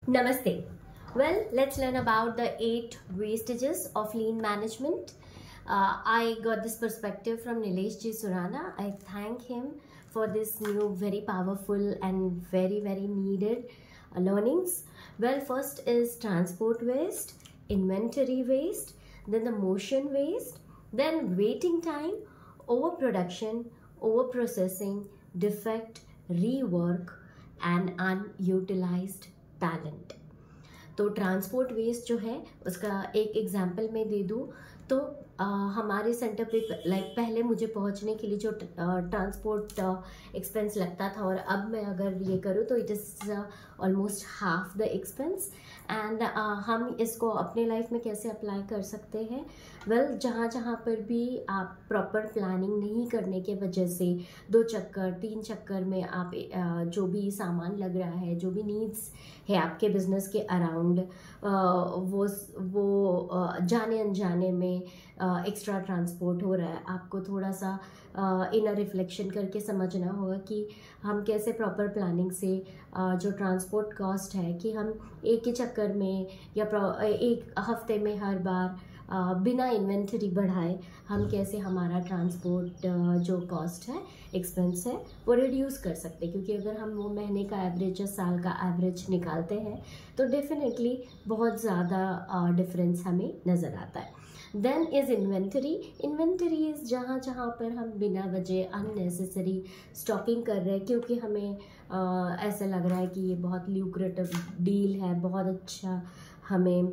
Namaste. Well, let's learn about the 8 wastages of lean management. I got this perspective from Nilesh Ji Surana. I thank him for this new, very powerful and very needed learnings. Well, first is transport waste, inventory waste, then the motion waste, then waiting time, overproduction, overprocessing, defect, rework, and unutilized talent. तो transport waste जो है उसका एक example मैं दे दूँ तो हमारे centre पे पहले मुझे पहुंचने के लिए जो ट्रांसपोर्ट एक्सपेंस लगता था और अब मैं अगर ये करूँ तो it is almost half the expense. And हम इसको अपने लाइफ में कैसे अप्लाई कर सकते हैं? वेल, जहाँ पर भी आप प्रॉपर प्लानिंग नहीं करने के वजह से 2 चक्कर 3 चक्कर में आप जो भी सामान लग रहा है, जो भी नीड्स है आपके बिजनेस के अराउंड, वो जाने अनजाने में एक्स्ट्रा ट्रांसपोर्ट हो रहा है। आपको थोड़ा सा इनर रिफ्लेक्शन करके समझना होगा कि हम कैसे प्रॉपर प्लानिंग से जो ट्रांसपोर्ट कॉस्ट है कि हम एक ही चक्कर में या एक हफ्ते में हर बार बिना इन्वेंटरी बढ़ाए हम कैसे हमारा ट्रांसपोर्ट जो कॉस्ट है, एक्सपेंस है, वो रिड्यूस कर सकते हैं। क्योंकि अगर हम वो महीने का एवरेज या साल का एवरेज निकालते हैं तो डेफिनेटली बहुत ज़्यादा डिफरेंस हमें नज़र आता है। Then is inventory. Inventory is जहाँ पर हम बिना वजह अननेसेसरी स्टॉकिंग कर रहे हैं क्योंकि हमें ऐसा लग रहा है कि ये बहुत ल्यूक्रेटिव डील है, बहुत अच्छा हमें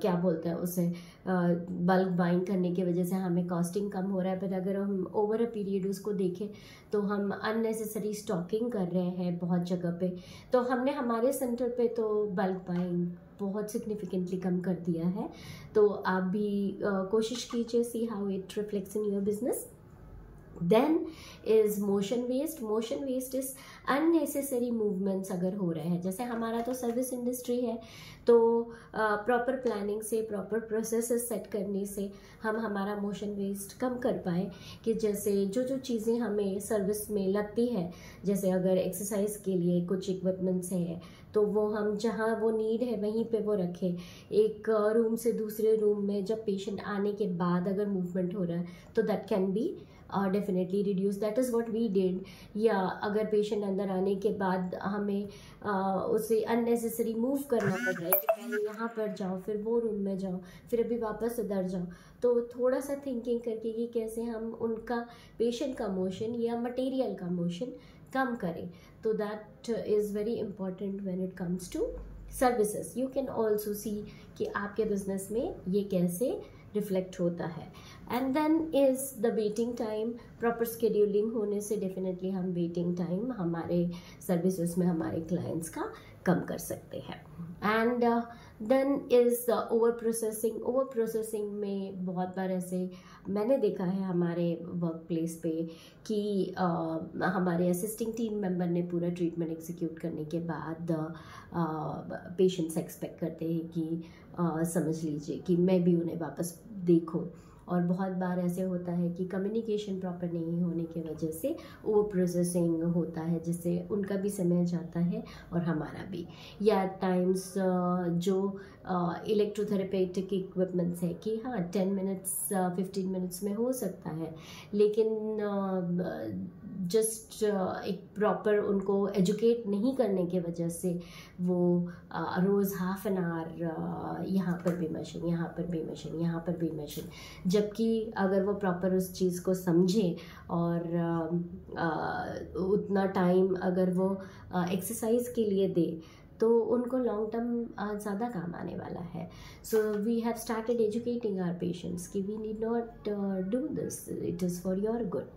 क्या बोलते हैं उसे, बल्क बाइंग करने की वजह से हमें कॉस्टिंग कम हो रहा है। पर अगर हम ओवर अ पीरियड उसको देखें तो हम अननेसेसरी स्टॉकिंग कर रहे हैं बहुत जगह पे। तो हमने हमारे सेंटर पे तो बल्क बाइंग बहुत सिग्निफिकेंटली कम कर दिया है। तो आप भी कोशिश कीजिए, see how it reflects in your business. Then is motion waste. Motion waste is unnecessary movements अगर हो रहे हैं। जैसे हमारा तो सर्विस इंडस्ट्री है तो प्रॉपर प्लानिंग से, प्रॉपर प्रोसेसेस सेट करने से हम हमारा मोशन वेस्ट कम कर पाए। कि जैसे जो चीज़ें हमें सर्विस में लगती है, जैसे अगर एक्सरसाइज के लिए कुछ इक्विपमेंट्स है तो वो हम जहाँ वो नीड है वहीं पे वो रखें। एक रूम से दूसरे रूम में जब पेशेंट आने के बाद अगर मूवमेंट हो रहा है तो that can be definitely reduce. That is what we did. या अगर पेशेंट अंदर आने के बाद हमें उसे अननेसेसरी मूव करना पड़ रहा है कि पहले यहाँ पर जाओ, फिर वो रूम में जाओ, फिर अभी वापस उधर जाओ, तो थोड़ा सा थिंकिंग करके कि कैसे हम उनका पेशेंट का मोशन या मटेरियल का मोशन कम करें। तो that is very important when it comes to services. You can also see कि आपके बिजनेस में ये कैसे रिफ्लेक्ट होता है। And then is the waiting time. Proper scheduling होने से डेफिनेटली हम वेटिंग टाइम हमारे सर्विसेज में हमारे क्लाइंट्स का कम कर सकते हैं। And then is over processing. Over processing में बहुत बार ऐसे मैंने देखा है हमारे वर्क प्लेस पे कि हमारे असिस्टिंग टीम मेंबर ने पूरा ट्रीटमेंट एग्जीक्यूट करने के बाद पेशेंट्स एक्सपेक्ट करते हैं कि समझ लीजिए कि मैं भी उन्हें वापस देखूं। और बहुत बार ऐसे होता है कि कम्युनिकेशन प्रॉपर नहीं होने की वजह से ओवर प्रोसेसिंग होता है, जिससे उनका भी समय जाता है और हमारा भी। या टाइम्स जो इलेक्ट्रोथेरेपेटिक इक्विपमेंट्स है कि हाँ 10 मिनट्स 15 मिनट्स में हो सकता है, लेकिन जस्ट एक प्रॉपर उनको एजुकेट नहीं करने के वजह से वो रोज़ हाफ एन आवर यहाँ पर भी मशीन, यहाँ पर भी मशीन, यहाँ पर भी मशीन। जबकि अगर वो प्रॉपर उस चीज़ को समझे और उतना टाइम अगर वो एक्सरसाइज के लिए दे तो उनको लॉन्ग टर्म ज़्यादा काम आने वाला है। So we have started educating our patients कि we need not do this, it is for your good.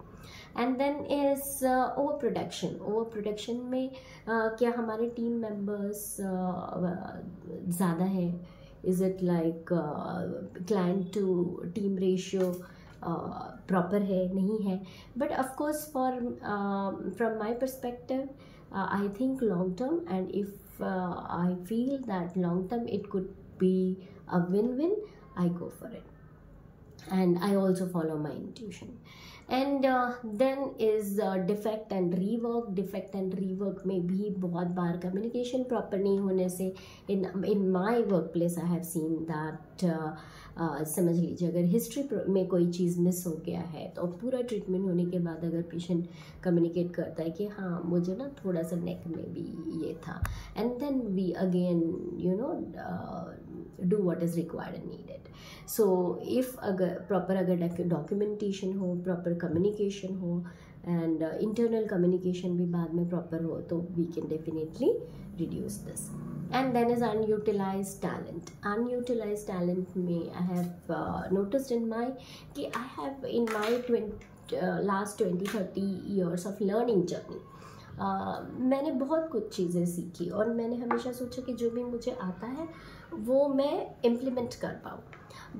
And then is over production. Over production में क्या हमारे टीम मेंबर्स ज़्यादा है? Is it like client to team ratio proper है? नहीं है। But of course for from my perspective I think long term, and if I feel that long term it could be a win-win, I go for it. And I also follow my intuition. And then is defect and rework. Defect and rework में भी बहुत बार communication proper नहीं होने से in my work place I have seen that, समझ लीजिए अगर हिस्ट्री में कोई चीज़ मिस हो गया है तो पूरा ट्रीटमेंट होने के बाद अगर पेशेंट कम्युनिकेट करता है कि हाँ मुझे ना थोड़ा सा नेक में भी ये था, and then we again you know do what is required and needed. So if अगर प्रॉपर अगर डॉक्यूमेंटेशन हो, प्रॉपर कम्युनिकेशन हो एंड इंटरनल कम्युनिकेशन भी बाद में प्रॉपर हो तो we can definitely reduce this. And then is unutilized talent. Unutilized talent में I have noticed in my कि I have in my last 20-30 years of learning journey, मैंने बहुत कुछ चीज़ें सीखी और मैंने हमेशा सोचा कि जो भी मुझे आता है वो मैं इम्प्लीमेंट कर पाऊँ।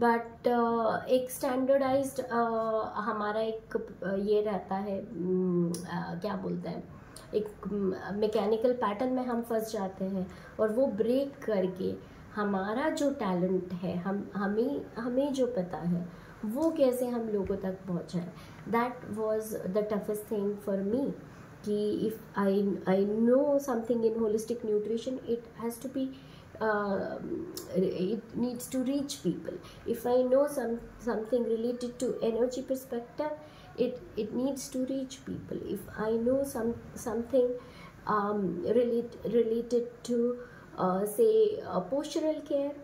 बट एक स्टैंडर्डाइज्ड हमारा एक ये रहता है, क्या बोलते हैं, एक मैकेनिकल पैटर्न में हम फंस जाते हैं और वो ब्रेक करके हमारा जो टैलेंट है हमें जो पता है वो कैसे हम लोगों तक पहुंचाएं। That was the toughest thing for me कि if I know something in holistic nutrition it has to be it needs to reach people. If I know something related to energy perspective, it needs to reach people. If I know something related to say postural care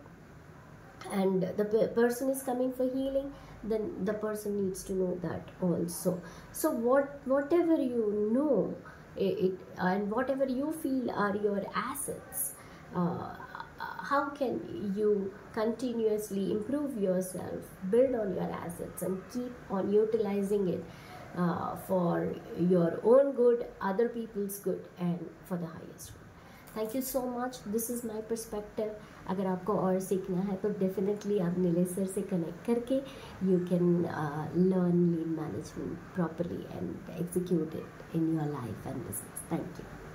and the person is coming for healing, then the person needs to know that also. So whatever you know it and whatever you feel are your assets, how can you continuously improve yourself, build on your assets and keep on utilizing it for your own good, other people's good and for the highest good. Thank you so much. This is my perspective. अगर आपको और सीखना है तो definitely आप Nilesh sir से connect करके you can learn lean management properly and execute it in your life and business. Thank you.